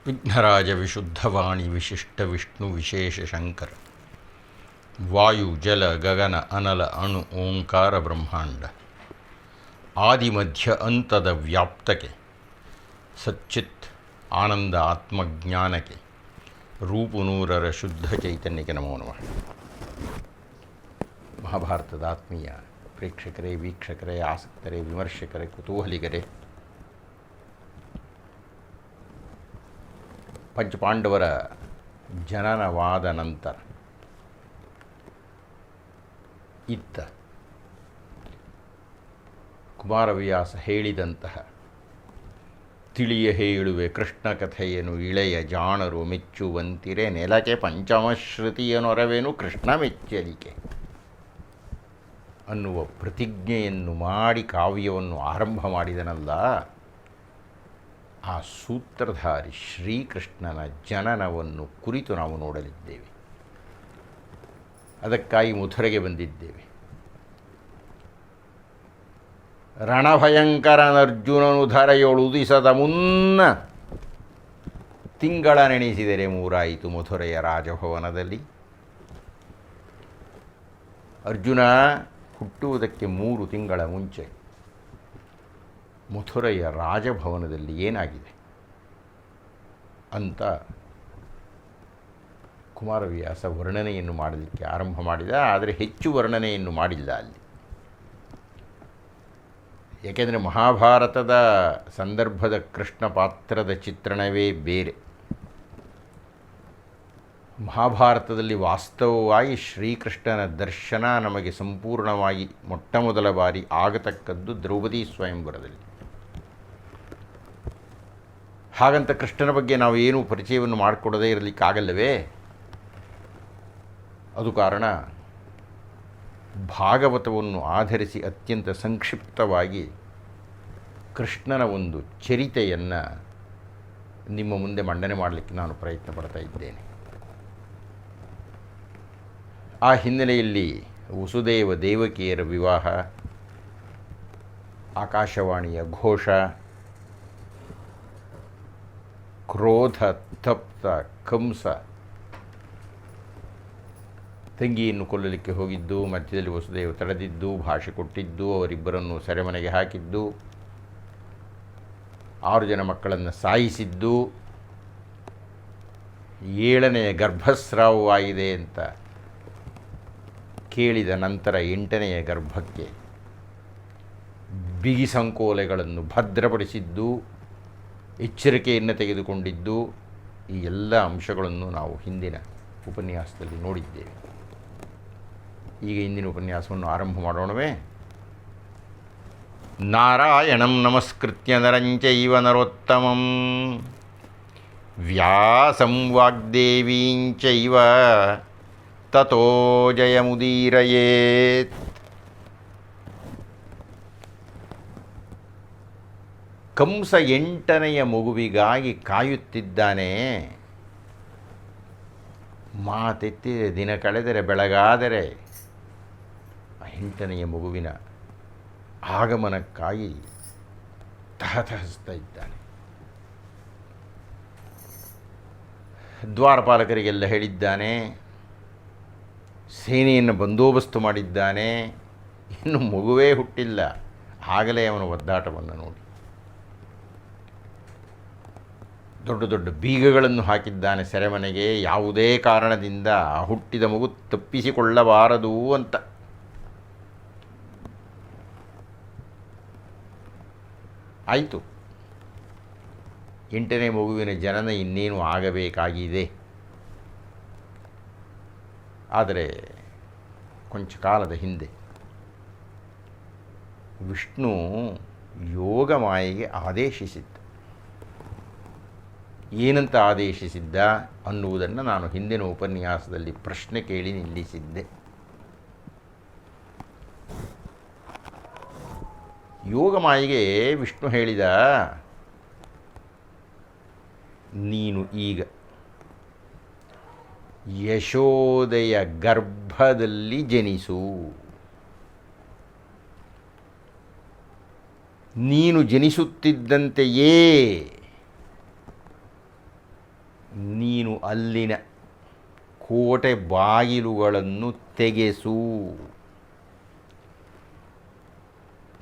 ವಿಘ್ನರಾಜ ವಿಶುದ್ಧವಾಣಿ ವಿಶಿಷ್ಟ ವಿಷ್ಣು ವಿಶೇಷ ಶಂಕರ ವಾಯು ಜಲ ಗಗನ ಅನಲ ಅಣು ಓಂಕಾರ ಬ್ರಹ್ಮಾಂಡ ಆದಿಮಧ್ಯ ಅಂತದ ವ್ಯಾಪ್ತಕ್ಕೆ ಸಚ್ಚಿತ್ ಆನಂದ ಆತ್ಮಜ್ಞಾನಕ್ಕೆ ರೂಪುನೂರರ ಶುದ್ಧ ಚೈತನ್ಯಕ್ಕೆ ನಮೋ ನಮಃ. ಮಹಾಭಾರತದ ಆತ್ಮೀಯ ಪ್ರೇಕ್ಷಕರೇ, ವೀಕ್ಷಕರೇ, ಆಸಕ್ತರೇ, ವಿಮರ್ಶಕರೇ, ಕುತೂಹಲಿಗರೇ, ಪಂಚಪಾಂಡವರ ಜನನವಾದ ನಂತರ ಇತ್ತ ಕುಮಾರವ್ಯಾಸ ಹೇಳಿದಂತಹ ತಿಳಿಯ ಹೇಳುವೆ ಕೃಷ್ಣ ಕಥೆಯನ್ನು ಇಳೆಯ ಜಾಣರು ಮೆಚ್ಚುವಂತಿರೆ ನೆಲಕ್ಕೆ ಪಂಚಮಶ್ರುತಿಯನೊರವೇನು ಕೃಷ್ಣ ಮೆಚ್ಚಲಿಕೆ ಅನ್ನುವ ಪ್ರತಿಜ್ಞೆಯನ್ನು ಮಾಡಿ ಕಾವ್ಯವನ್ನು ಆರಂಭ ಮಾಡಿದನಲ್ಲ, ಆ ಸೂತ್ರಧಾರಿ ಶ್ರೀಕೃಷ್ಣನ ಜನನವನ್ನು ಕುರಿತು ನಾವು ನೋಡಲಿದ್ದೇವೆ. ಅದಕ್ಕಾಗಿ ಮಥುರೆಗೆ ಬಂದಿದ್ದೇವೆ. ರಣಭಯಂಕರನರ್ಜುನನು ಧರೆಯೊಳುದಿಸದ ಮುನ್ನ ತಿಂಗಳ ನೆನೆಸಿದರೆ ಮೂರಾಯಿತು ಮಥುರೆಯ ರಾಜಭವನದಲ್ಲಿ. ಅರ್ಜುನ ಹುಟ್ಟುವುದಕ್ಕೆ 3 ತಿಂಗಳ ಮುಂಚೆ ಮಥುರೆಯ ರಾಜಭವನದಲ್ಲಿ ಏನಾಗಿದೆ ಅಂತ ಕುಮಾರವ್ಯಾಸ ವರ್ಣನೆಯನ್ನು ಮಾಡಲಿಕ್ಕೆ ಆರಂಭ ಮಾಡಿದ. ಆದರೆ ಹೆಚ್ಚು ವರ್ಣನೆಯನ್ನು ಮಾಡಿಲ್ಲ ಅಲ್ಲಿ. ಏಕೆಂದರೆ ಮಹಾಭಾರತದ ಸಂದರ್ಭದ ಕೃಷ್ಣ ಪಾತ್ರದ ಚಿತ್ರಣವೇ ಬೇರೆ. ಮಹಾಭಾರತದಲ್ಲಿ ವಾಸ್ತವವಾಗಿ ಶ್ರೀಕೃಷ್ಣನ ದರ್ಶನ ನಮಗೆ ಸಂಪೂರ್ಣವಾಗಿ ಮೊಟ್ಟಮೊದಲ ಬಾರಿ ಆಗತಕ್ಕದ್ದು ದ್ರೌಪದಿ ಸ್ವಯಂವರದಲ್ಲಿ. ಹಾಗಂತ ಕೃಷ್ಣನ ಬಗ್ಗೆ ನಾವು ಏನೂ ಪರಿಚಯವನ್ನು ಮಾಡಿಕೊಡದೇ ಇರಲಿಕ್ಕಾಗಲ್ಲವೇ? ಅದು ಕಾರಣ ಭಾಗವತವನ್ನು ಆಧರಿಸಿ ಅತ್ಯಂತ ಸಂಕ್ಷಿಪ್ತವಾಗಿ ಕೃಷ್ಣನ ಒಂದು ಚರಿತೆಯನ್ನು ನಿಮ್ಮ ಮುಂದೆ ಮಂಡನೆ ಮಾಡಲಿಕ್ಕೆ ನಾನು ಪ್ರಯತ್ನ ಪಡ್ತಾ ಇದ್ದೇನೆ. ಆ ಹಿನ್ನೆಲೆಯಲ್ಲಿ ವಸುದೇವ ದೇವಕಿಯರ ವಿವಾಹ, ಆಕಾಶವಾಣಿಯ ಘೋಷ, ಕ್ರೋಧ ತಪ್ತ ಕಂಸ ತಂಗಿಯನ್ನು ಕೊಲ್ಲಲಿಕ್ಕೆ ಹೋಗಿದ್ದು, ಮಧ್ಯದಲ್ಲಿ ವಸುದೇವ ತಡೆದಿದ್ದು, ಭಾಷೆ ಕೊಟ್ಟಿದ್ದು, ಅವರಿಬ್ಬರನ್ನು ಸೆರೆಮನೆಗೆ ಹಾಕಿದ್ದು, 6 ಜನ ಮಕ್ಕಳನ್ನು ಸಾಯಿಸಿದ್ದು, 7ನೆಯ ಗರ್ಭಸ್ರಾವವಾಗಿದೆ ಅಂತ ಕೇಳಿದ ನಂತರ 8ನೆಯ ಗರ್ಭಕ್ಕೆ ಬಿಗಿ ಸಂಕೋಲೆಗಳನ್ನು ಭದ್ರಪಡಿಸಿದ್ದು, ಎಚ್ಚರಿಕೆಯನ್ನು ತೆಗೆದುಕೊಂಡಿದ್ದು, ಈ ಎಲ್ಲ ಅಂಶಗಳನ್ನು ನಾವು ಹಿಂದಿನ ಉಪನ್ಯಾಸದಲ್ಲಿ ನೋಡಿದ್ದೇವೆ. ಈಗ ಇಂದಿನ ಉಪನ್ಯಾಸವನ್ನು ಆರಂಭ ಮಾಡೋಣವೇ? ನಾರಾಯಣಂ ನಮಸ್ಕೃತ್ಯ ನರಂಚೈವ ನರೋತ್ತಮಂ ವ್ಯಾಸಂ ವಾಗ್ದೇವೀಂಚೈವ ತತೋ ಜಯಮುದೀರಯೇತ್. ಕಂಸ 8ನೆಯ ಮಗುವಿಗಾಗಿ ಕಾಯುತ್ತಿದ್ದಾನೆ. ಮಾತೆತ್ತಿದೆ, ದಿನ ಕಳೆದರೆ ಬೆಳಗಾದರೆ 8ನೆಯ ಮಗುವಿನ ಆಗಮನಕ್ಕಾಗಿ ತಹತಹಿಸ್ತಾ ಇದ್ದಾನೆ. ದ್ವಾರಪಾಲಕರಿಗೆಲ್ಲ ಹೇಳಿದ್ದಾನೆ, ಸೇನೆಯನ್ನು ಬಂದೋಬಸ್ತು ಮಾಡಿದ್ದಾನೆ. ಇನ್ನು ಮಗುವೇ ಹುಟ್ಟಿಲ್ಲ, ಆಗಲೇ ಅವನ ಒದ್ದಾಟವನ್ನು ನೋಡಿ. ದೊಡ್ಡ ದೊಡ್ಡ ಬೀಗಗಳನ್ನು ಹಾಕಿದ್ದಾನೆ ಸೆರೆಮನೆಗೆ. ಯಾವುದೇ ಕಾರಣದಿಂದ ಹುಟ್ಟಿದ ಮಗು ತಪ್ಪಿಸಿಕೊಳ್ಳಬಾರದು ಅಂತ. ಆಯಿತು, 8ನೇ ಮಗುವಿನ ಜನನ ಇನ್ನೇನು ಆಗಬೇಕಾಗಿದೆ. ಆದರೆ ಕೊಂಚ ಕಾಲದ ಹಿಂದೆ ವಿಷ್ಣು ಯೋಗಮಾಯೆಗೆ ಆದೇಶಿಸಿದ್ದ. ಏನಂತ ಆದೇಶಿಸಿದ್ದ ಅನ್ನುವುದನ್ನು ನಾನು ಹಿಂದಿನ ಉಪನ್ಯಾಸದಲ್ಲಿ ಪ್ರಶ್ನೆ ಕೇಳಿ ನಿಲ್ಲಿಸಿದ್ದೆ. ಯೋಗಮಾಯೆಗೆ ವಿಷ್ಣು ಹೇಳಿದ, ನೀನು ಈಗ ಯಶೋದೆಯ ಗರ್ಭದಲ್ಲಿ ಜನಿಸು. ನೀನು ಜನಿಸುತ್ತಿದ್ದಂತೆಯೇ ನೀನು ಅಲ್ಲಿನ ಕೋಟೆ ಬಾಗಿಲುಗಳನ್ನು ತೆಗೆಸು.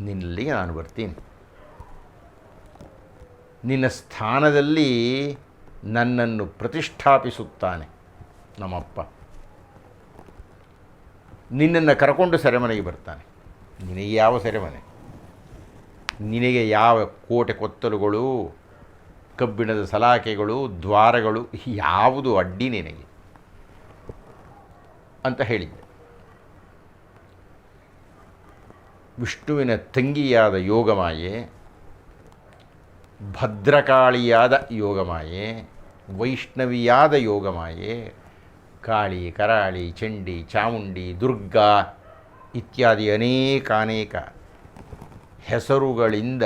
ನಿನ್ನಲ್ಲಿಗೆ ನಾನು ಬರ್ತೀನಿ. ನಿನ್ನ ಸ್ಥಾನದಲ್ಲಿ ನನ್ನನ್ನು ಪ್ರತಿಷ್ಠಾಪಿಸುತ್ತಾನೆ ನಮ್ಮಪ್ಪ. ನಿನ್ನನ್ನು ಕರ್ಕೊಂಡು ಸೆರೆಮನೆಗೆ ಬರ್ತಾನೆ. ನಿನಗೆ ಯಾವ ಸೆರೆಮನೆ? ನಿನಗೆ ಯಾವ ಕೋಟೆ ಕೊತ್ತಲುಗಳು, ಕಬ್ಬಿಣದ ಸಲಾಕೆಗಳು, ದ್ವಾರಗಳು ಯಾವುದು ಅಡ್ಡಿ ನಿನಗೆ ಅಂತ ಹೇಳಿದ್ದೆ. ವಿಷ್ಣುವಿನ ತಂಗಿಯಾದ ಯೋಗಮಾಯೆ, ಭದ್ರಕಾಳಿಯಾದ ಯೋಗಮಾಯೆ, ವೈಷ್ಣವಿಯಾದ ಯೋಗಮಾಯೆ, ಕಾಳಿ, ಕರಾಳಿ, ಚಂಡಿ, ಚಾಮುಂಡಿ, ದುರ್ಗಾ ಇತ್ಯಾದಿ ಅನೇಕ ಹೆಸರುಗಳಿಂದ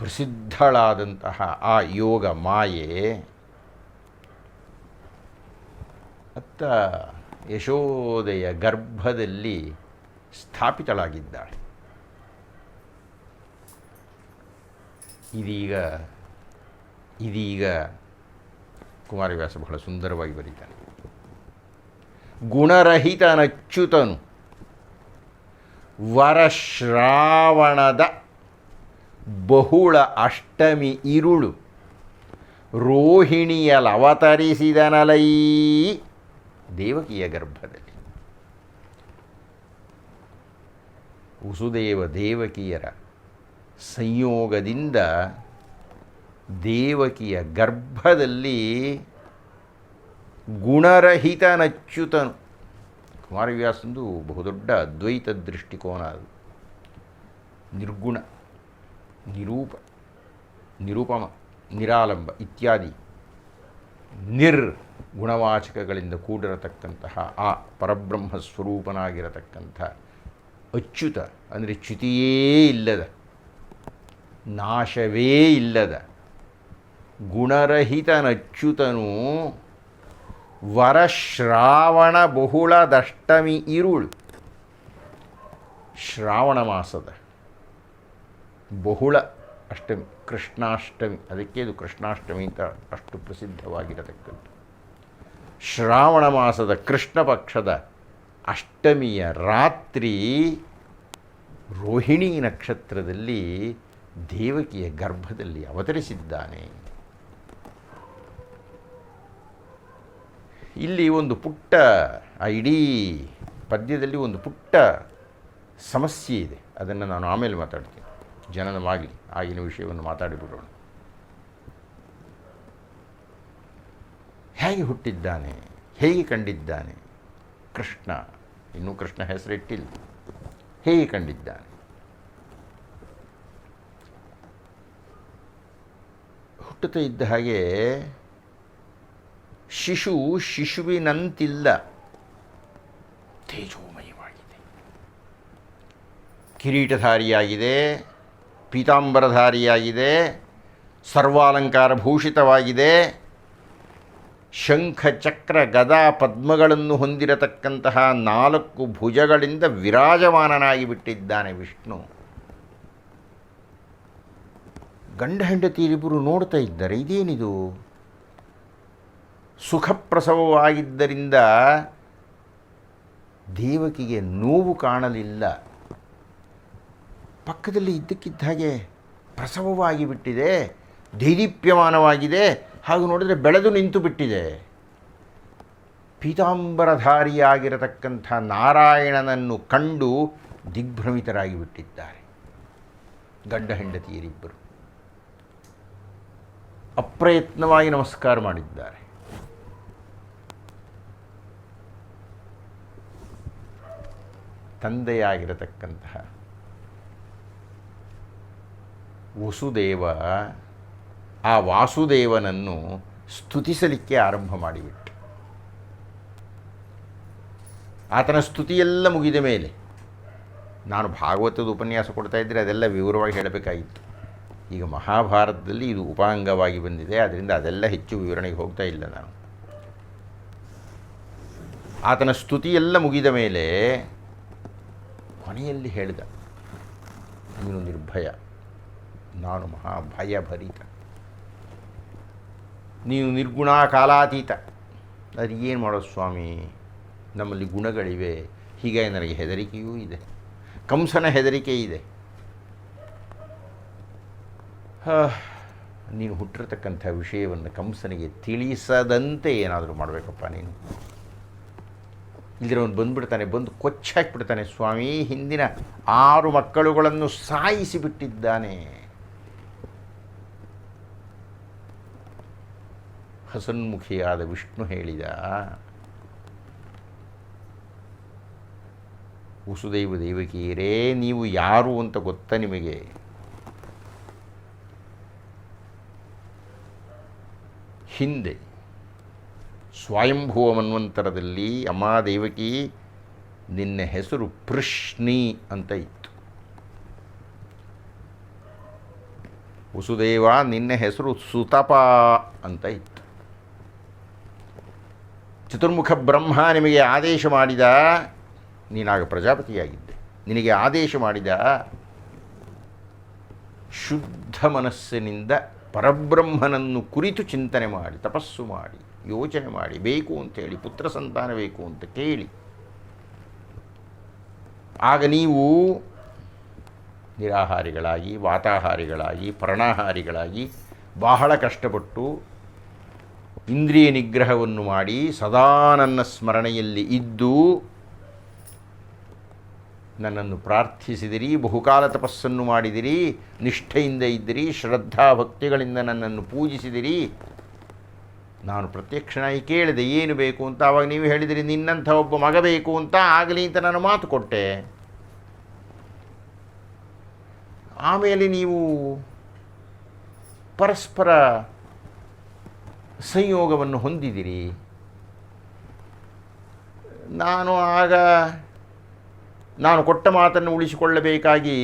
ಪ್ರಸಿದ್ಧಳಾದಂತಹ ಆ ಯೋಗ ಮಾಯೆ ಅತ್ತ ಯಶೋದೆಯ ಗರ್ಭದಲ್ಲಿ ಸ್ಥಾಪಿತಳಾಗಿದ್ದಾಳೆ. ಇದೀಗ ಕುಮಾರವ್ಯಾಸ ಬಹಳ ಸುಂದರವಾಗಿ ಬರೀತಾನೆ. ಗುಣರಹಿತನಚ್ಯುತನು ವರಶ್ರಾವಣದ ಬಹುಳ ಅಷ್ಟಮಿ ಇರುಳು ರೋಹಿಣಿಯಲವತರಿಸಿದನಲೈ. ದೇವಕಿಯ ಗರ್ಭದಲ್ಲಿ ವಸುದೇವ ದೇವಕಿಯರ ಸಂಯೋಗದಿಂದ ದೇವಕಿಯ ಗರ್ಭದಲ್ಲಿ ಗುಣರಹಿತನಚ್ಯುತನು. ಕುಮಾರವ್ಯಾಸಂದು ಬಹುದೊಡ್ಡ ಅದ್ವೈತ ದೃಷ್ಟಿಕೋನ ಅದು. ನಿರ್ಗುಣ, ನಿರೂಪಮ, ನಿರಾಲಂಬ ಇತ್ಯಾದಿ ಗುಣವಾಚಕಗಳಿಂದ ಕೂಡಿರತಕ್ಕಂತಹ ಆ ಪರಬ್ರಹ್ಮ ಸ್ವರೂಪನಾಗಿರತಕ್ಕಂಥ ಅಚ್ಯುತ ಅಂದರೆ ಚ್ಯುತಿಯೇ ಇಲ್ಲದ, ನಾಶವೇ ಇಲ್ಲದ ಗುಣರಹಿತನಚ್ಯುತನು ವರಶ್ರಾವಣ ಬಹುಳದಷ್ಟಮಿ ಇರುಳು. ಶ್ರಾವಣ ಮಾಸದ ಬಹುಳ ಅಷ್ಟಮಿ, ಕೃಷ್ಣಾಷ್ಟಮಿ, ಅದಕ್ಕೆ ಇದು ಕೃಷ್ಣಾಷ್ಟಮಿ ಅಂತ ಅಷ್ಟು ಪ್ರಸಿದ್ಧವಾಗಿರತಕ್ಕಂಥ ಶ್ರಾವಣ ಮಾಸದ ಕೃಷ್ಣ ಪಕ್ಷದ ಅಷ್ಟಮಿಯ ರಾತ್ರಿ ರೋಹಿಣಿ ನಕ್ಷತ್ರದಲ್ಲಿ ದೇವಕಿಯ ಗರ್ಭದಲ್ಲಿ ಅವತರಿಸಿದ್ದಾನೆ. ಇಲ್ಲಿ ಒಂದು ಪುಟ್ಟ, ಆ ಇಡೀ ಪದ್ಯದಲ್ಲಿ ಒಂದು ಪುಟ್ಟ ಸಮಸ್ಯೆ ಇದೆ. ಅದನ್ನು ನಾನು ಆಮೇಲೆ ಮಾತಾಡ್ತೀನಿ. ಜನನವಾಗಲಿ, ಆಗಿನ ವಿಷಯವನ್ನು ಮಾತಾಡಿಬಿಡೋಣ. ಹೇಗೆ ಹುಟ್ಟಿದ್ದಾನೆ, ಹೇಗೆ ಕಂಡಿದ್ದಾನೆ ಕೃಷ್ಣ? ಇನ್ನೂ ಕೃಷ್ಣ ಹೆಸರಿಟ್ಟಿಲ್ಲ. ಹೇಗೆ ಕಂಡಿದ್ದಾನೆ? ಹುಟ್ಟುತ್ತಾ ಇದ್ದ ಹಾಗೆ ಶಿಶುವಿನಂತಿಲ್ಲ, ತೇಜೋಮಯವಾಗಿದೆ. ಕಿರೀಟಧಾರಿಯಾಗಿದೆ, ಪೀತಾಂಬರಧಾರಿಯಾಗಿದೆ, ಸರ್ವಾಲಂಕಾರ ಭೂಷಿತವಾಗಿದೆ. ಶಂಖ, ಚಕ್ರ, ಗದಾ, ಪದ್ಮಗಳನ್ನು ಹೊಂದಿರತಕ್ಕಂತಹ 4 ಭುಜಗಳಿಂದ ವಿರಾಜಮಾನನಾಗಿ ಬಿಟ್ಟಿದ್ದಾನೆ ವಿಷ್ಣು. ಗಂಡ ಹೆಂಡತಿಯರಿಬ್ಬರು ನೋಡ್ತಾ ಇದ್ದಾರೆ, ಇದೇನಿದು? ಸುಖಪ್ರಸವವಾಗಿದ್ದರಿಂದ ದೇವಕಿಗೆ ನೋವು ಕಾಣಲಿಲ್ಲ. ಪಕ್ಕದಲ್ಲಿ ಇದ್ದಕ್ಕಿದ್ದ ಹಾಗೆ ಪ್ರಸವವಾಗಿ ಬಿಟ್ಟಿದೆ, ದೈದೀಪ್ಯಮಾನವಾಗಿದೆ. ಹಾಗೂ ನೋಡಿದರೆ ಬೆಳೆದು ನಿಂತು ಬಿಟ್ಟಿದೆ. ಪೀತಾಂಬರಧಾರಿಯಾಗಿರತಕ್ಕಂಥ ನಾರಾಯಣನನ್ನು ಕಂಡು ದಿಗ್ಭ್ರಮಿತರಾಗಿ ಬಿಟ್ಟಿದ್ದಾರೆ ಗಂಡ ಹೆಂಡತಿಯರಿಬ್ಬರು. ಅಪ್ರಯತ್ನವಾಗಿ ನಮಸ್ಕಾರ ಮಾಡಿದ್ದಾರೆ. ತಂದೆಯಾಗಿರತಕ್ಕಂತಹ ವಸುದೇವ ಆ ವಾಸುದೇವನನ್ನು ಸ್ತುತಿಸಲಿಕ್ಕೆ ಆರಂಭ ಮಾಡಿಬಿಟ್ಟು, ಆತನ ಸ್ತುತಿಯೆಲ್ಲ ಮುಗಿದ ಮೇಲೆ, ನಾನು ಭಾಗವತದ ಉಪನ್ಯಾಸ ಕೊಡ್ತಾ ಇದ್ದರೆ ಅದೆಲ್ಲ ವಿವರವಾಗಿ ಹೇಳಬೇಕಾಗಿತ್ತು. ಈಗ ಮಹಾಭಾರತದಲ್ಲಿ ಇದು ಉಪಾಂಗವಾಗಿ ಬಂದಿದೆ, ಅದರಿಂದ ಅದೆಲ್ಲ ಹೆಚ್ಚು ವಿವರಣೆಗೆ ಹೋಗ್ತಾ ಇಲ್ಲ ನಾನು. ಆತನ ಸ್ತುತಿಯೆಲ್ಲ ಮುಗಿದ ಮೇಲೆ ಕೊನೆಯಲ್ಲಿ ಹೇಳಿದ, ನೀನು ನಿರ್ಭಯ, ನಾನು ಮಹಾಭಯಭರಿತ. ನೀನು ನಿರ್ಗುಣ ಕಾಲಾತೀತ. ಅದು ಏನು ಮಾಡೋದು ಸ್ವಾಮಿ, ನಮ್ಮಲ್ಲಿ ಗುಣಗಳಿವೆ. ಹೀಗಾಗಿ ನನಗೆ ಹೆದರಿಕೆಯೂ ಇದೆ, ಕಂಸನ ಹೆದರಿಕೆ ಇದೆ. ನೀನು ಹುಟ್ಟಿರತಕ್ಕಂಥ ವಿಷಯವನ್ನು ಕಂಸನಿಗೆ ತಿಳಿಸದಂತೆ ಏನಾದರೂ ಮಾಡಬೇಕಪ್ಪ ನೀನು. ಇಲ್ಲದಿರೋನು ಬಂದುಬಿಡ್ತಾನೆ, ಬಂದು ಕೊಚ್ಚಾಕಿಬಿಡ್ತಾನೆ. ಸ್ವಾಮಿ ಹಿಂದಿನ 6 ಮಕ್ಕಳುಗಳನ್ನು ಸಾಯಿಸಿಬಿಟ್ಟಿದ್ದಾನೆ. ಹಸನ್ಮುಖಿಯಾದ ವಿಷ್ಣು ಹೇಳಿದ, ವಸುದೈವ ದೇವಕಿಯರೇ, ನೀವು ಯಾರು ಅಂತ ಗೊತ್ತಾ ನಿಮಗೆ? ಹಿಂದೆ ಸ್ವಯಂಭುವ ಮನ್ವಂತರದಲ್ಲಿ ಅಮ್ಮ ದೇವಕಿ ನಿನ್ನ ಹೆಸರು ಪೃಶ್ನಿ ಅಂತ ಇತ್ತು. ವಸುದೇವ ನಿನ್ನ ಹೆಸರು ಸುತಪ ಅಂತ ಇತ್ತು. ಚತುರ್ಮುಖ ಬ್ರಹ್ಮ ನಿಮಗೆ ಆದೇಶ ಮಾಡಿದ, ನೀನಾಗ ಪ್ರಜಾಪತಿಯಾಗಿದ್ದೆ, ನಿನಗೆ ಆದೇಶ ಮಾಡಿದ ಶುದ್ಧ ಮನಸ್ಸಿನಿಂದ ಪರಬ್ರಹ್ಮನನ್ನು ಕುರಿತು ಚಿಂತನೆ ಮಾಡಿ, ತಪಸ್ಸು ಮಾಡಿ, ಯೋಚನೆ ಮಾಡಿ, ಬೇಕು ಅಂಥೇಳಿ ಪುತ್ರ ಸಂತಾನ ಬೇಕು ಅಂತ ಕೇಳಿ. ಆಗ ನೀವು ನಿರಾಹಾರಿಗಳಾಗಿ, ವಾತಾಹಾರಿಗಳಾಗಿ, ಪ್ರಾಣಾಹಾರಿಗಳಾಗಿ ಬಹಳ ಕಷ್ಟಪಟ್ಟು ಇಂದ್ರಿಯ ನಿಗ್ರಹವನ್ನು ಮಾಡಿ ಸದಾ ನನ್ನ ಸ್ಮರಣೆಯಲ್ಲಿ ಇದ್ದು ನನ್ನನ್ನು ಪ್ರಾರ್ಥಿಸಿದಿರಿ, ಬಹುಕಾಲ ತಪಸ್ಸನ್ನು ಮಾಡಿದಿರಿ, ನಿಷ್ಠೆಯಿಂದ ಇದ್ದಿರಿ, ಶ್ರದ್ಧಾ ಭಕ್ತಿಗಳಿಂದ ನನ್ನನ್ನು ಪೂಜಿಸಿದಿರಿ. ನಾನು ಪ್ರತ್ಯಕ್ಷನಾಗಿ ಕೇಳಿದೆ ಏನು ಬೇಕು ಅಂತ. ಆವಾಗ ನೀವು ಹೇಳಿದಿರಿ ನಿನ್ನಂಥ ಒಬ್ಬ ಮಗ ಬೇಕು ಅಂತ. ಆಗಲಿ ಅಂತ ನಾನು ಮಾತು ಕೊಟ್ಟೆ. ಆಮೇಲೆ ನೀವು ಪರಸ್ಪರ ಸಂಯೋಗವನ್ನು ಹೊಂದಿದಿರಿ. ನಾನು ಕೊಟ್ಟ ಮಾತನ್ನು ಉಳಿಸಿಕೊಳ್ಳಬೇಕಾಗಿ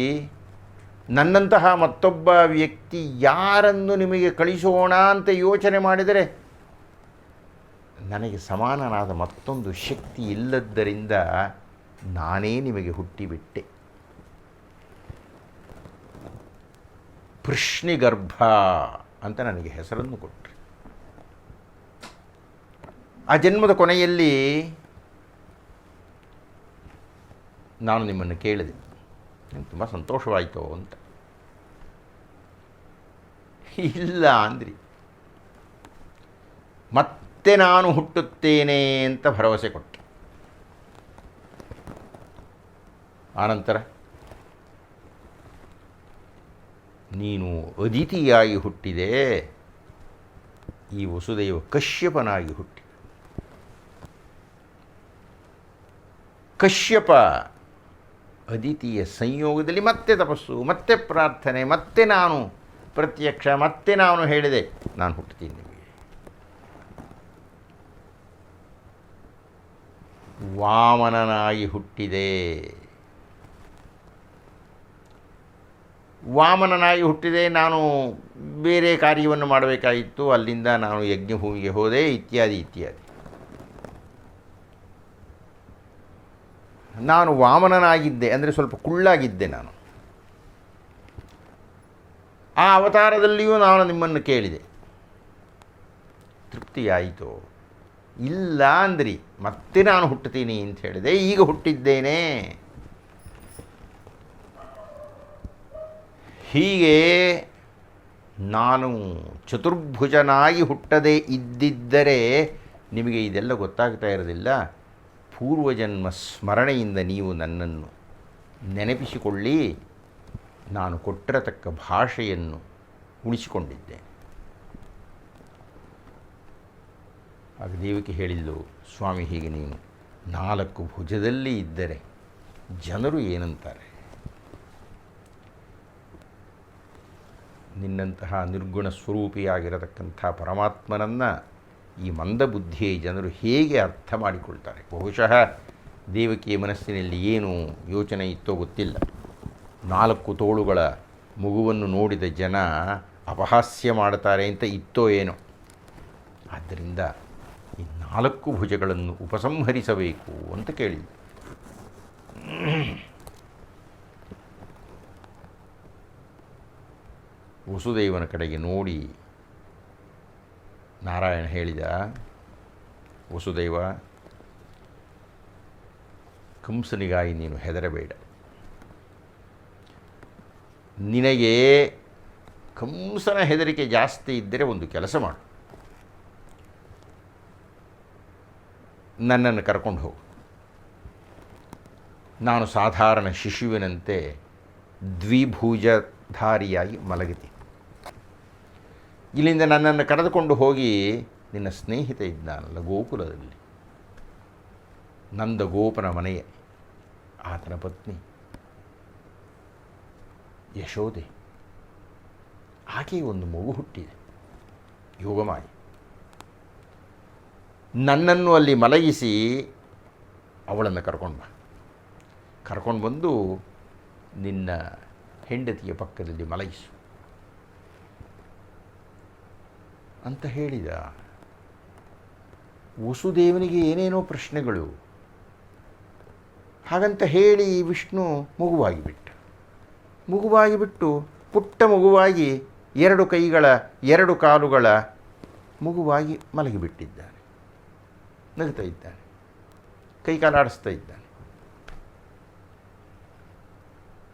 ನನ್ನಂತಹ ಮತ್ತೊಬ್ಬ ವ್ಯಕ್ತಿ ಯಾರನ್ನು ನಿಮಗೆ ಕಳಿಸೋಣ ಅಂತ ಯೋಚನೆ ಮಾಡಿದರೆ ನನಗೆ ಸಮಾನನಾದ ಮತ್ತೊಂದು ಶಕ್ತಿ ಇಲ್ಲದ್ದರಿಂದ ನಾನೇ ನಿಮಗೆ ಹುಟ್ಟಿಬಿಟ್ಟೆ. ಪೃಶ್ನಿಗರ್ಭ ಅಂತ ನನಗೆ ಹೆಸರನ್ನು ಕೊಟ್ಟರು. ಆ ಜನ್ಮದ ಕೊನೆಯಲ್ಲಿ ನಾನು ನಿಮ್ಮನ್ನು ಕೇಳಿದೆ, ನನಗೆ ತುಂಬ ಸಂತೋಷವಾಯಿತು ಅಂತ. ಇಲ್ಲ ಅಂದ್ರಿ. ಮತ್ತೆ ನಾನು ಹುಟ್ಟುತ್ತೇನೆ ಅಂತ ಭರವಸೆ ಕೊಟ್ಟೆ. ಆನಂತರ ನೀನು ಅದಿತಿಯಾಗಿ ಹುಟ್ಟಿದೆ, ಈ ವಸುದೇವ ಕಶ್ಯಪನಾಗಿ ಹುಟ್ಟಿ. ಕಶ್ಯಪ ಅದಿತಿಯ ಸಂಯೋಗದಲ್ಲಿ ಮತ್ತೆ ತಪಸ್ಸು, ಮತ್ತೆ ಪ್ರಾರ್ಥನೆ, ಮತ್ತೆ ನಾನು ಪ್ರತ್ಯಕ್ಷ, ಮತ್ತೆ ನಾನು ಹೇಳಿದೆ ನಾನು ಹುಟ್ಟುತ್ತೀನಿ ನಿಮಗೆ. ವಾಮನನಾಗಿ ಹುಟ್ಟಿದೆ. ವಾಮನನಾಗಿ ಹುಟ್ಟಿದೆ. ನಾನು ಬೇರೆ ಕಾರ್ಯವನ್ನು ಮಾಡಬೇಕಾಗಿತ್ತು, ಅಲ್ಲಿಂದ ನಾನು ಯಜ್ಞಭೂಮಿಗೆ ಹೋದೆ, ಇತ್ಯಾದಿ ಇತ್ಯಾದಿ. ನಾನು ವಾಮನನಾಗಿದ್ದೆ ಅಂದರೆ ಸ್ವಲ್ಪ ಕುಳ್ಳಾಗಿದ್ದೆ ನಾನು. ಆ ಅವತಾರದಲ್ಲಿಯೂ ನಾನು ನಿಮ್ಮನ್ನು ಕೇಳಿದೆ, ತೃಪ್ತಿಯಾಯಿತು. ಇಲ್ಲ ಅಂದ್ರಿ, ಮತ್ತೆ ನಾನು ಹುಟ್ಟುತ್ತೀನಿ ಅಂತ ಹೇಳಿದೆ. ಈಗ ಹುಟ್ಟಿದ್ದೇನೆ. ಹೀಗೆ ನಾನು ಚತುರ್ಭುಜನಾಗಿ ಹುಟ್ಟದೇ ಇದ್ದಿದ್ದರೆ ನಿಮಗೆ ಇದೆಲ್ಲ ಗೊತ್ತಾಗ್ತಾ ಇರೋದಿಲ್ಲ. ಪೂರ್ವಜನ್ಮ ಸ್ಮರಣೆಯಿಂದ ನೀವು ನನ್ನನ್ನು ನೆನಪಿಸಿಕೊಳ್ಳಿ, ನಾನು ಕೊಟ್ಟಿರತಕ್ಕ ಭಾಷೆಯನ್ನು ಉಳಿಸಿಕೊಂಡಿದ್ದೆ. ಆಗ ದೇವಕಿ ಹೇಳಿದ್ದು, ಸ್ವಾಮಿ ಹೀಗೆ ನೀನು 4 ಭುಜದಲ್ಲಿ ಇದ್ದರೆ ಜನರು ಏನಂತಾರೆ? ನಿನ್ನಂತಹ ನಿರ್ಗುಣ ಸ್ವರೂಪಿಯಾಗಿರತಕ್ಕಂಥ ಪರಮಾತ್ಮನನ್ನು ಈ ಮಂದಬುದ್ಧಿಯ ಜನರು ಹೇಗೆ ಅರ್ಥ ಮಾಡಿಕೊಳ್ತಾರೆ? ಬಹುಶಃ ದೇವಕಿಯ ಮನಸ್ಸಿನಲ್ಲಿ ಏನು ಯೋಚನೆ ಇತ್ತೋ ಗೊತ್ತಿಲ್ಲ. 4 ತೋಳುಗಳ ಮಗುವನ್ನು ನೋಡಿದ ಜನ ಅಪಹಾಸ್ಯ ಮಾಡ್ತಾರೆ ಅಂತ ಇತ್ತೋ ಏನೋ. ಆದ್ದರಿಂದ ಈ 4 ಭುಜಗಳನ್ನು ಉಪಸಂಹರಿಸಬೇಕು ಅಂತ ಕೇಳಿದೆ. ವಸುದೇವನ ಕಡೆಗೆ ನೋಡಿ ನಾರಾಯಣ ಹೇಳಿದ, ವಸುದೇವ, ಕಂಸನಿಗಾಗಿ ನೀನು ಹೆದರಬೇಡ. ನಿನಗೆ ಕಂಸನ ಹೆದರಿಕೆ ಜಾಸ್ತಿ ಇದ್ದರೆ ಒಂದು ಕೆಲಸ ಮಾಡು, ನನ್ನನ್ನು ಕರ್ಕೊಂಡು ಹೋಗು. ನಾನು ಸಾಧಾರಣ ಶಿಶುವಿನಂತೆ ದ್ವಿಭುಜಧಾರಿಯಾಗಿ ಮಲಗಿದ್ದೀನಿ. ಇಲ್ಲಿಂದ ನನ್ನನ್ನು ಕರೆದುಕೊಂಡು ಹೋಗಿ ನಿನ್ನ ಸ್ನೇಹಿತ ಇದ್ದಾನಲ್ಲ ಗೋಕುಲದಲ್ಲಿ, ನಂದ ಗೋಪನ ಮನೆಯ ಆತನ ಪತ್ನಿ ಯಶೋದೆ, ಆಕೆಗೆ ಒಂದು ಮಗು ಹುಟ್ಟಿದೆ, ಯೋಗಮಾಯಿ. ನನ್ನನ್ನು ಅಲ್ಲಿ ಮಲಗಿಸಿ ಅವಳನ್ನು ಕರ್ಕೊಂಡು ಬಾ. ಕರ್ಕೊಂಡು ಬಂದು ನಿನ್ನ ಹೆಂಡತಿಯ ಪಕ್ಕದಲ್ಲಿ ಮಲಗಿಸು ಅಂತ ಹೇಳಿದ. ವಸುದೇವನಿಗೆ ಏನೇನೋ ಪ್ರಶ್ನೆಗಳು. ಹಾಗಂತ ಹೇಳಿ ವಿಷ್ಣು ಮಗುವಾಗಿಬಿಟ್ಟು ಪುಟ್ಟ ಮಗುವಾಗಿ 2 ಕೈಗಳ 2 ಕಾಲುಗಳ ಮಗುವಾಗಿ ಮಲಗಿಬಿಟ್ಟಿದ್ದಾನೆ. ನಗ್ತಾ ಇದ್ದಾನೆ, ಕೈಕಾಲಾಡಿಸ್ತಾ ಇದ್ದಾನೆ.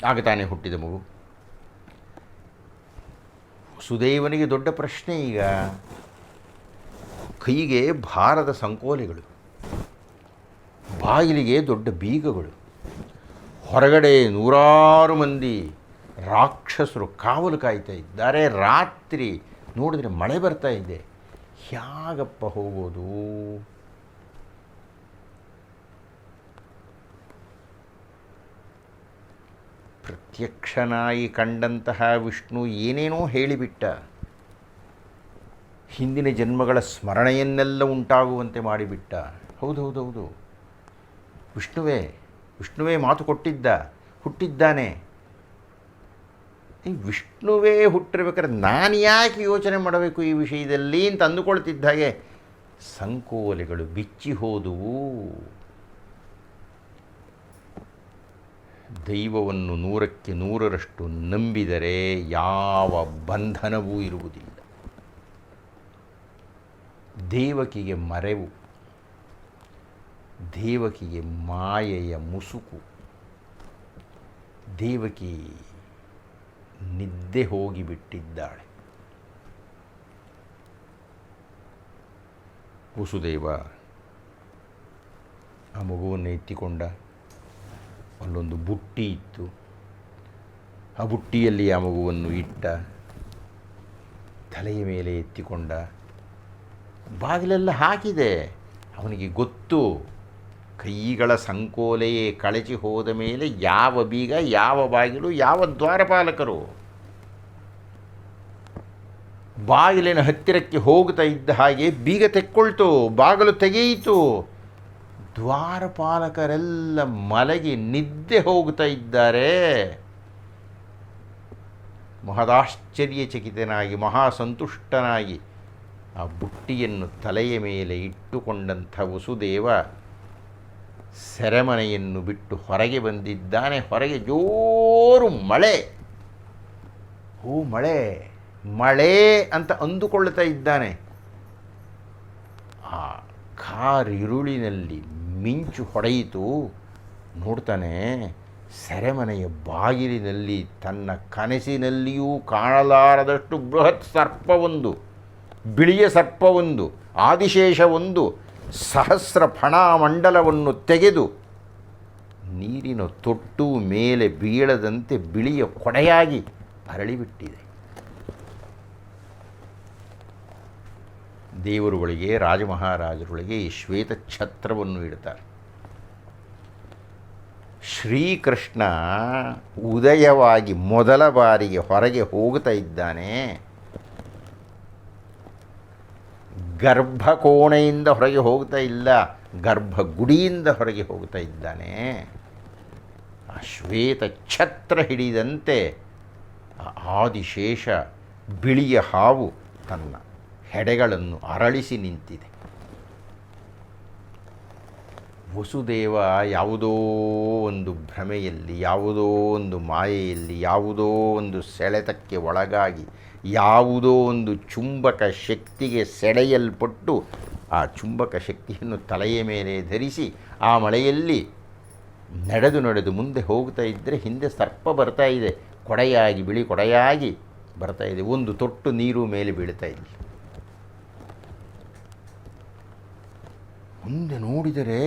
ಆಗ ತಾನೇ ಹುಟ್ಟಿದ ಮಗು. ವಸುದೇವನಿಗೆ ದೊಡ್ಡ ಪ್ರಶ್ನೆ ಈಗ. ಕೈಗೆ ಭಾರದ ಸಂಕೋಲೆಗಳು, ಬಾಗಿಲಿಗೆ ದೊಡ್ಡ ಬೀಗಗಳು, ಹೊರಗಡೆ 100 ಮಂದಿ ರಾಕ್ಷಸರು ಕಾವಲು ಕಾಯ್ತಾ ಇದ್ದಾರೆ. ರಾತ್ರಿ ನೋಡಿದ್ರೆ ಮಳೆ ಬರ್ತಾ ಇದೆ. ಹೇಗಪ್ಪ ಹೋಗೋದು? ಪ್ರತ್ಯಕ್ಷನಾಗಿ ಕಂಡಂತಹ ವಿಷ್ಣು ಏನೇನೋ ಹೇಳಿಬಿಟ್ಟ. ಹಿಂದಿನ ಜನ್ಮಗಳ ಸ್ಮರಣೆಯನ್ನೆಲ್ಲ ಉಂಟಾಗುವಂತೆ ಮಾಡಿಬಿಟ್ಟ. ಹೌದೌದೌದು, ವಿಷ್ಣುವೇ ಮಾತು ಹುಟ್ಟಿದ್ದಾನೆ. ಈ ವಿಷ್ಣುವೇ ಹುಟ್ಟಿರ್ಬೇಕಾದ್ರೆ ನಾನು ಯಾಕೆ ಯೋಚನೆ ಮಾಡಬೇಕು ಈ ವಿಷಯದಲ್ಲಿ ಅಂತ ಅಂದುಕೊಳ್ತಿದ್ದ ಹಾಗೆ ಸಂಕೋಲೆಗಳು ಬಿಚ್ಚಿ ಹೋದುವು. ದೈವವನ್ನು 100ಕ್ಕೆ 100ರಷ್ಟು ನಂಬಿದರೆ ಯಾವ ಬಂಧನವೂ ಇರುವುದಿಲ್ಲ. ದೇವಕಿಗೆ ಮರೆವು, ದೇವಕಿಗೆ ಮಾಯೆಯ ಮುಸುಕು. ದೇವಕಿ ನಿದ್ದೆ ಹೋಗಿಬಿಟ್ಟಿದ್ದಾಳೆ. ವಸುದೇವ ಆ ಮಗುವನ್ನು ಎತ್ತಿಕೊಂಡ. ಅಲ್ಲೊಂದು ಬುಟ್ಟಿ ಇತ್ತು, ಆ ಬುಟ್ಟಿಯಲ್ಲಿ ಆ ಮಗುವನ್ನು ಇಟ್ಟ. ತಲೆಯ ಮೇಲೆ ಎತ್ತಿಕೊಂಡ. ಬಾಗಿಲೆಲ್ಲ ಹಾಕಿದೆ. ಅವನಿಗೆ ಗೊತ್ತು, ಕೈಗಳ ಸಂಕೋಲೆಯೇ ಕಳಚಿ ಹೋದ ಮೇಲೆ ಯಾವ ಬೀಗ, ಯಾವ ಬಾಗಿಲು, ಯಾವ ದ್ವಾರಪಾಲಕರು. ಬಾಗಿಲಿನ ಹತ್ತಿರಕ್ಕೆ ಹೋಗ್ತಾ ಇದ್ದ ಹಾಗೆ ಬೀಗ ತೆಕ್ಕೊಳ್ತು, ಬಾಗಿಲು ತೆಗೆಯಿತು. ದ್ವಾರಪಾಲಕರೆಲ್ಲ ಮಲಗಿ ನಿದ್ದೆ ಹೋಗ್ತಾ ಇದ್ದಾರೆ. ಮಹದಾಶ್ಚರ್ಯಚಕಿತನಾಗಿ, ಮಹಾಸಂತುಷ್ಟನಾಗಿ ಆ ಬುಟ್ಟಿಯನ್ನು ತಲೆಯ ಮೇಲೆ ಇಟ್ಟುಕೊಂಡಂಥ ವಸುದೇವ ಸೆರೆಮನೆಯನ್ನು ಬಿಟ್ಟು ಹೊರಗೆ ಬಂದಿದ್ದಾನೆ. ಹೊರಗೆ ಜೋರು ಮಳೆ. ಮಳೆ ಅಂತ ಅಂದುಕೊಳ್ಳುತ್ತಾ ಇದ್ದಾನೆ. ಆ ಕಾರಿರುಳಿನಲ್ಲಿ ಮಿಂಚು ಹೊಡೆಯಿತು. ನೋಡ್ತಾನೆ, ಸೆರೆಮನೆಯ ಬಾಗಿಲಿನಲ್ಲಿ ತನ್ನ ಕನಸಿನಲ್ಲಿಯೂ ಕಾಣಲಾರದಷ್ಟು ಬೃಹತ್ ಸರ್ಪವೊಂದು, ಬಿಳಿಯ ಸರ್ಪವೊಂದು, ಆದಿಶೇಷವೊಂದು ಸಹಸ್ರ ಫಣಾಮಂಡಲವನ್ನು ತೆಗೆದು ನೀರಿನ ತೊಟ್ಟು ಮೇಲೆ ಬೀಳದಂತೆ ಬಿಳಿಯ ಕೊಡೆಯಾಗಿ ಅರಳಿಬಿಟ್ಟಿದೆ. ದೇವರುಗಳಿಗೆ, ರಾಜಮಹಾರಾಜರುಗಳಿಗೆ ಈ ಶ್ವೇತ ಛತ್ರವನ್ನು ಇಡ್ತಾರೆ. ಶ್ರೀಕೃಷ್ಣ ಉದಯವಾಗಿ ಮೊದಲ ಬಾರಿಗೆ ಹೊರಗೆ ಹೋಗ್ತಾ ಇದ್ದಾನೆ. ಗರ್ಭಕೋಣೆಯಿಂದ ಹೊರಗೆ ಹೋಗ್ತಾ ಇಲ್ಲ, ಗರ್ಭಗುಡಿಯಿಂದ ಹೊರಗೆ ಹೋಗ್ತಾ ಇದ್ದಾನೆ. ಆ ಶ್ವೇತ ಛತ್ರ ಹಿಡಿದಂತೆ ಆದಿಶೇಷ ಬಿಳಿಯ ಹಾವು ತನ್ನ ಹೆಡೆಗಳನ್ನು ಅರಳಿಸಿ ನಿಂತಿದೆ. ವಸುದೇವ ಯಾವುದೋ ಒಂದು ಭ್ರಮೆಯಲ್ಲಿ, ಯಾವುದೋ ಒಂದು ಮಾಯೆಯಲ್ಲಿ, ಯಾವುದೋ ಒಂದು ಸೆಳೆತಕ್ಕೆ ಒಳಗಾಗಿ ಯಾವುದೋ ಒಂದು ಚುಂಬಕ ಶಕ್ತಿಗೆ ಸೆಳೆಯಲ್ಪಟ್ಟು ಆ ಚುಂಬಕ ಶಕ್ತಿಯನ್ನು ತಲೆಯ ಮೇಲೆ ಧರಿಸಿ ಆ ಮಳೆಯಲ್ಲಿ ನಡೆದು ಮುಂದೆ ಹೋಗ್ತಾ ಇದ್ದರೆ ಹಿಂದೆ ಸರ್ಪ ಬರ್ತಾ ಇದೆ, ಕೊಡೆಯಾಗಿ ಬಿಳಿ ಕೊಡೆಯಾಗಿ ಬರ್ತಾ ಇದೆ. ಒಂದು ತೊಟ್ಟು ನೀರು ಮೇಲೆ ಬೀಳ್ತಾ ಇಲ್ಲ. ಮುಂದೆ ನೋಡಿದರೆ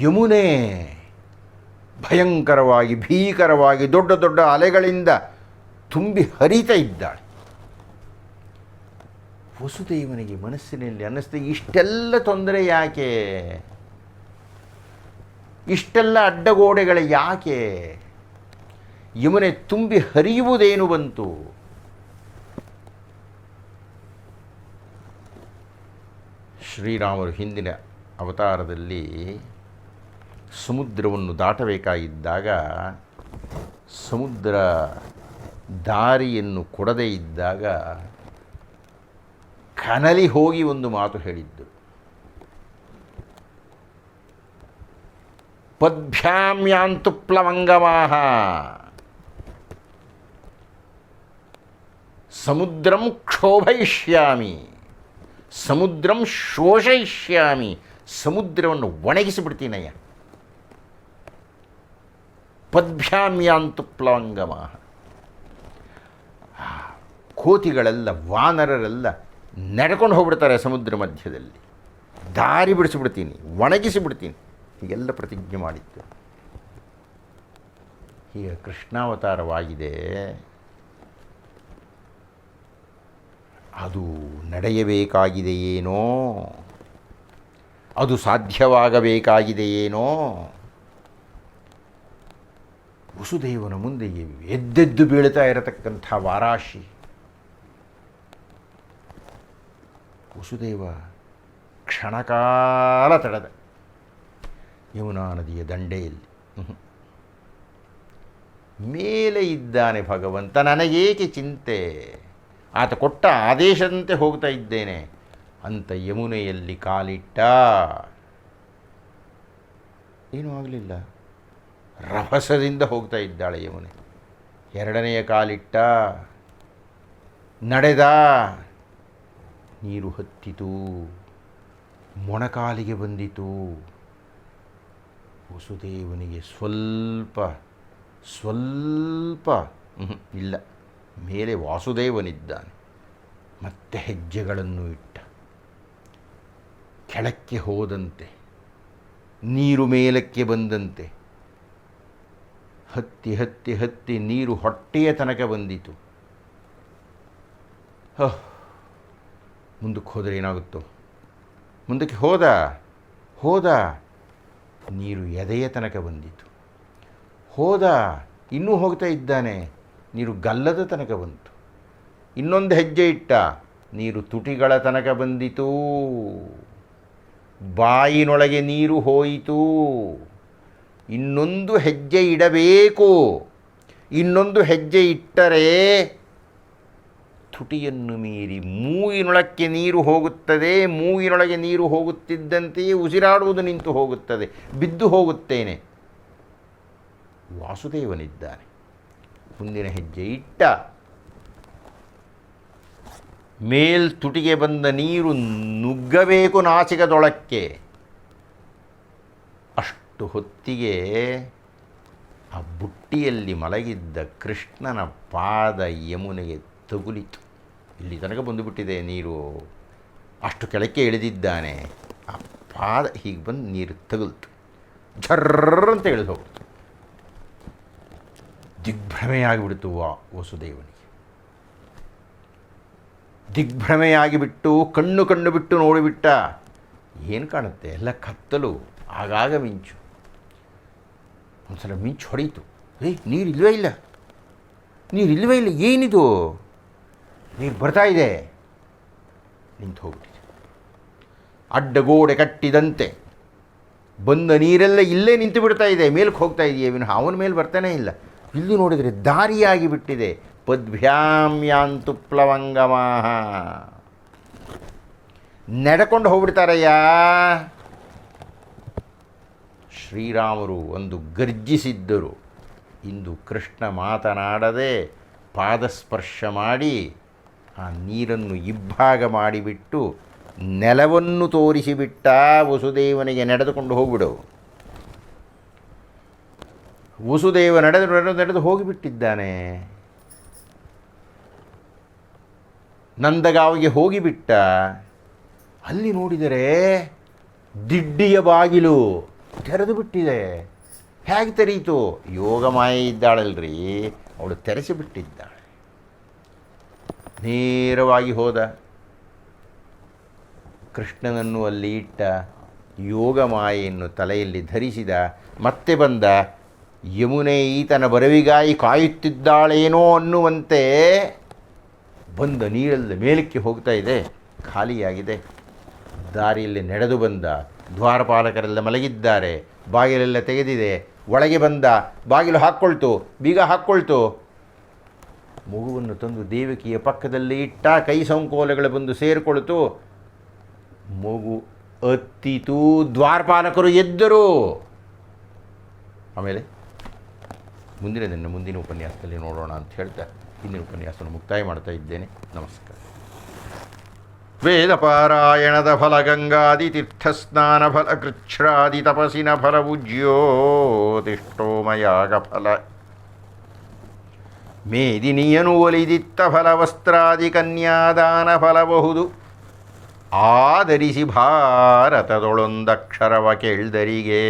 ಯಮುನೆ ಭಯಂಕರವಾಗಿ ಭೀಕರವಾಗಿ ದೊಡ್ಡ ದೊಡ್ಡ ಅಲೆಗಳಿಂದ ತುಂಬಿ ಹರಿತಾ ಇದ್ದಾಳೆ. ವಸುದೇವನಿಗೆ ಮನಸ್ಸಿನಲ್ಲಿ ಅನ್ನಿಸ್ತು, ಇಷ್ಟೆಲ್ಲ ತೊಂದರೆ ಯಾಕೆ, ಇಷ್ಟೆಲ್ಲ ಅಡ್ಡಗೋಡೆಗಳ ಯಾಕೆ, ಯಮುನೆ ತುಂಬಿ ಹರಿಯುವುದೇನು ಬಂತು? ಶ್ರೀರಾಮರು ಹಿಂದಿನ ಅವತಾರದಲ್ಲಿ ಸಮುದ್ರವನ್ನು ದಾಟಬೇಕಾಗಿದ್ದಾಗ ಸಮುದ್ರ ದಾರಿಯನ್ನು ಕೊಡದೇ ಇದ್ದಾಗ ಕನಲಿ ಹೋಗಿ ಒಂದು ಮಾತು ಹೇಳಿದ್ದು, ಪದ್ಭ್ಯಾಂ ಯಾಂತು ಪ್ಲವಂಗಮಾಹ ಸಮುದ್ರಂ ಕ್ಷೋಭಯಿಷ್ಯಾಮಿ ಸಮುದ್ರಂ ಶೋಷಯಿಷ್ಯಾಮಿ, ಸಮುದ್ರವನ್ನು ಒಣಗಿಸಿಬಿಡ್ತೀನಯ್ಯ. ಪದ್ಭ್ಯಾಂ ಯಾಂತು ಪ್ಲವಂಗಮಾಹ, ಕೋತಿಗಳೆಲ್ಲ ವಾನರರೆಲ್ಲ ನಡ್ಕೊಂಡು ಹೋಗ್ಬಿಡ್ತಾರೆ ಸಮುದ್ರ ಮಧ್ಯದಲ್ಲಿ, ದಾರಿ ಬಿಡಿಸಿಬಿಡ್ತೀನಿ, ಒಣಗಿಸಿಬಿಡ್ತೀನಿ, ಹೀಗೆಲ್ಲ ಪ್ರತಿಜ್ಞೆ ಮಾಡಿತ್ತು. ಈಗ ಕೃಷ್ಣಾವತಾರವಾಗಿದೆ, ಅದು ನಡೆಯಬೇಕಾಗಿದೆಯೇನೋ, ಅದು ಸಾಧ್ಯವಾಗಬೇಕಾಗಿದೆಯೇನೋ. ವಸುದೇವನ ಮುಂದೆ ಎದ್ದೆದ್ದು ಬೀಳ್ತಾ ಇರತಕ್ಕಂಥ ವಾರಾಶಿ. ವಸುದೇವ ಕ್ಷಣಕಾಲ ತಡೆದ ಯಮುನಾ ನದಿಯ ದಂಡೆಯಲ್ಲಿ. ಮೇಲೆ ಇದ್ದಾನೆ ಭಗವಂತ, ನನಗೇಕೆ ಚಿಂತೆ, ಆತ ಕೊಟ್ಟ ಆದೇಶದಂತೆ ಹೋಗ್ತಾ ಇದ್ದೇನೆ ಅಂತ ಯಮುನೆಯಲ್ಲಿ ಕಾಲಿಟ್ಟ. ಏನೂ ಆಗಲಿಲ್ಲ, ರಭಸದಿಂದ ಹೋಗ್ತಾ ಇದ್ದಾಳೆ ಯಮುನೆ. ಎರಡನೆಯ ಕಾಲಿಟ್ಟ, ನಡೆದ, ನೀರು ಹತ್ತಿತು, ಮೊಣಕಾಲಿಗೆ ಬಂದಿತು. ವಸುದೇವನಿಗೆ ಸ್ವಲ್ಪ ಇಲ್ಲ, ಮೇಲೆ ವಾಸುದೇವನಿದ್ದಾನೆ. ಮತ್ತೆ ಹೆಜ್ಜೆಗಳನ್ನು ಇಟ್ಟ, ಕೆಳಕ್ಕೆ ಹೋದಂತೆ, ನೀರು ಮೇಲಕ್ಕೆ ಬಂದಂತೆ, ಹತ್ತಿ ಹತ್ತಿ ಹತ್ತಿ ನೀರು ಹೊಟ್ಟೆಯ ತನಕ ಬಂದಿತು. ಮುಂದಕ್ಕೆ ಹೋದರೆ ಏನಾಗುತ್ತೋ, ಮುಂದಕ್ಕೆ ಹೋದ ನೀರು ಎದೆಯ ತನಕ ಬಂದಿತು. ಇನ್ನೂ ಹೋಗ್ತಾ ಇದ್ದಾನೆ, ನೀರು ಗಲ್ಲದ ತನಕ ಬಂತು. ಇನ್ನೊಂದು ಹೆಜ್ಜೆ ಇಟ್ಟ, ನೀರು ತುಟಿಗಳ ತನಕ ಬಂದಿತು. ಬಾಯಿನೊಳಗೆ ನೀರು ಹೋಯಿತು. ಇನ್ನೊಂದು ಹೆಜ್ಜೆ ಇಡಬೇಕು, ಇನ್ನೊಂದು ಹೆಜ್ಜೆ ಇಟ್ಟರೆ ತುಟಿಯನ್ನು ಮೀರಿ ಮೂಗಿನೊಳಕ್ಕೆ ನೀರು ಹೋಗುತ್ತದೆ. ಮೂಗಿನೊಳಗೆ ನೀರು ಹೋಗುತ್ತಿದ್ದಂತೆಯೇ ಉಸಿರಾಡುವುದು ನಿಂತು ಹೋಗುತ್ತದೆ, ಬಿದ್ದು ಹೋಗುತ್ತೇನೆ. ವಾಸುದೇವನಿದ್ದಾನೆ. ಮುಂದಿನ ಹೆಜ್ಜೆ ಇಟ್ಟ, ತುಟಿಗೆ ಬಂದ ನೀರು ನುಗ್ಗಬೇಕು ನಾಸಿಕದೊಳಕ್ಕೆ. ಅಷ್ಟು ಹೊತ್ತಿಗೆ ಆ ಬುಟ್ಟಿಯಲ್ಲಿ ಮಲಗಿದ್ದ ಕೃಷ್ಣನ ಪಾದ ಯಮುನೆಗೆ ತಗುಲಿತು. ಇಲ್ಲಿ ತನಕ ಬಂದುಬಿಟ್ಟಿದೆ ನೀರು, ಅಷ್ಟು ಕೆಳಕ್ಕೆ ಇಳಿದಿದ್ದಾನೆ. ಆ ಪಾದ ಹೀಗೆ ಬಂದು ನೀರು ತಗುಲ್ತು, ಝರ್ರಂತ ಇಳಿದು ಹೋಗ್ತು. ದಿಗ್ಭ್ರಮೆಯಾಗಿಬಿಡ್ತು ವಸುದೇವನಿಗೆ. ದಿಗ್ಭ್ರಮೆಯಾಗಿಬಿಟ್ಟು ಕಣ್ಣು ಬಿಟ್ಟು ನೋಡಿಬಿಟ್ಟ. ಏನು ಕಾಣುತ್ತೆ, ಎಲ್ಲ ಕತ್ತಲು, ಆಗಾಗ ಮಿಂಚು. ಒಂದು ಸಲ ಮಿಂಚು ಹೊಡೀತು. ನೀರಿಲ್ವೇ ಇಲ್ಲ, ಏನಿದು, ನೀರು ಬರ್ತಾ ಇದೆ, ನಿಂತು ಹೋಗ್ಬಿಟ್ಟಿದೆ. ಅಡ್ಡಗೋಡೆ ಕಟ್ಟಿದಂತೆ ಬಂದ ನೀರೆಲ್ಲ ಇಲ್ಲೇ ನಿಂತು ಬಿಡ್ತಾ ಇದೆ, ಮೇಲಕ್ಕೆ ಹೋಗ್ತಾ ಇದೆಯೇ ವಿನಃ ಅವನ ಮೇಲೆ ಬರ್ತಾನೇ ಇಲ್ಲ. ಇಲ್ಲಿ ನೋಡಿದರೆ ದಾರಿಯಾಗಿ ಬಿಟ್ಟಿದೆ. ಪದ್ಭ್ಯಾಂ ಯಾಂತು ಪ್ಲವಂಗಮಾಹ, ನಡ್ಕೊಂಡು ಹೋಗ್ಬಿಡ್ತಾರಯ್ಯ. ಶ್ರೀರಾಮರು ಒಂದು ಗರ್ಜಿಸಿದ್ದರು. ಇಂದು ಕೃಷ್ಣ ಮಾತನಾಡದೆ ಪಾದಸ್ಪರ್ಶ ಮಾಡಿ ಆ ನೀರನ್ನು ಇಬ್ಬಾಗ ಮಾಡಿಬಿಟ್ಟು ನೆಲವನ್ನು ತೋರಿಸಿಬಿಟ್ಟ ವಸುದೇವನಿಗೆ ನಡೆದುಕೊಂಡು ಹೋಗ್ಬಿಡು. ವಸುದೇವ ನಡೆದು ಹೋಗಿಬಿಟ್ಟಿದ್ದಾನೆ. ನಂದಗಾವಿಗೆ ಹೋಗಿಬಿಟ್ಟ. ಅಲ್ಲಿ ನೋಡಿದರೆ ದಿಡ್ಡಿಯ ಬಾಗಿಲು ತೆರೆದು ಬಿಟ್ಟಿದೆ. ಹೇಗೆ ತೆರೀತು? ಯೋಗಮಾಯೆ ಇದ್ದಾಳಲ್ರಿ, ಅವಳು ತೆರೆಸಿಬಿಟ್ಟಿದ್ದಾಳೆ. ನೇರವಾಗಿ ಹೋದ, ಕೃಷ್ಣನನ್ನು ಅಲ್ಲಿ ಇಟ್ಟ, ಯೋಗಮಾಯೆಯನ್ನು ತಲೆಯಲ್ಲಿ ಧರಿಸಿದ, ಮತ್ತೆ ಬಂದ. ಯಮುನೆ ಈತನ ಬರವಿಗಾಗಿ ಕಾಯುತ್ತಿದ್ದಾಳೇನೋ ಅನ್ನುವಂತೆ ಬಂದ. ನೀರೆಲ್ಲ ಮೇಲಕ್ಕೆ ಹೋಗ್ತಾ ಇದೆ, ಖಾಲಿಯಾಗಿದೆ. ದಾರಿಯಲ್ಲಿ ನಡೆದು ಬಂದ. ದ್ವಾರಪಾಲಕರೆಲ್ಲ ಮಲಗಿದ್ದಾರೆ, ಬಾಗಿಲೆಲ್ಲ ತೆಗೆದಿದೆ. ಒಳಗೆ ಬಂದ, ಬಾಗಿಲು ಹಾಕ್ಕೊಳ್ತು, ಬೀಗ ಹಾಕ್ಕೊಳ್ತು. ಮಗುವನ್ನು ತಂದು ದೇವಕಿಯ ಪಕ್ಕದಲ್ಲಿ ಇಟ್ಟ. ಕೈ ಸಂಕೋಲೆಗಳು ಬಂದು ಸೇರಿಕೊಳ್ತು. ಮಗು ಅತ್ತಿತು. ದ್ವಾರಪಾಲಕರು ಎದ್ದರು. ಆಮೇಲೆ ಮುಂದಿನ ಉಪನ್ಯಾಸದಲ್ಲಿ ನೋಡೋಣ ಅಂತ ಹೇಳ್ತಾ ಇಂದಿನ ಉಪನ್ಯಾಸವನ್ನು ಮುಕ್ತಾಯ ಮಾಡ್ತಾ ಇದ್ದೇನೆ. ನಮಸ್ಕಾರ. ವೇದಪಾರಾಯಣದ ಫಲ, ಗಂಗಾದಿ ತೀರ್ಥಸ್ನಾನ ಫಲ, ಕೃಚ್ಛ್ರಾದಿ ತಪಸ್ಸಿನ ಫಲವು, ಜ್ಯೋತಿಷ್ಠೋಮಯಾಗ ಫಲ, ಮೇದಿನಿಯನು ಒಲಿದಿತ್ತ ಫಲ, ವಸ್ತ್ರಾದಿ ಕನ್ಯಾದಾನ ಫಲಬಹುದು. ಆಧರಿಸಿ ಭಾರತದೊಳೊಂದಕ್ಷರವ ಕೇಳ್ದರಿಗೆ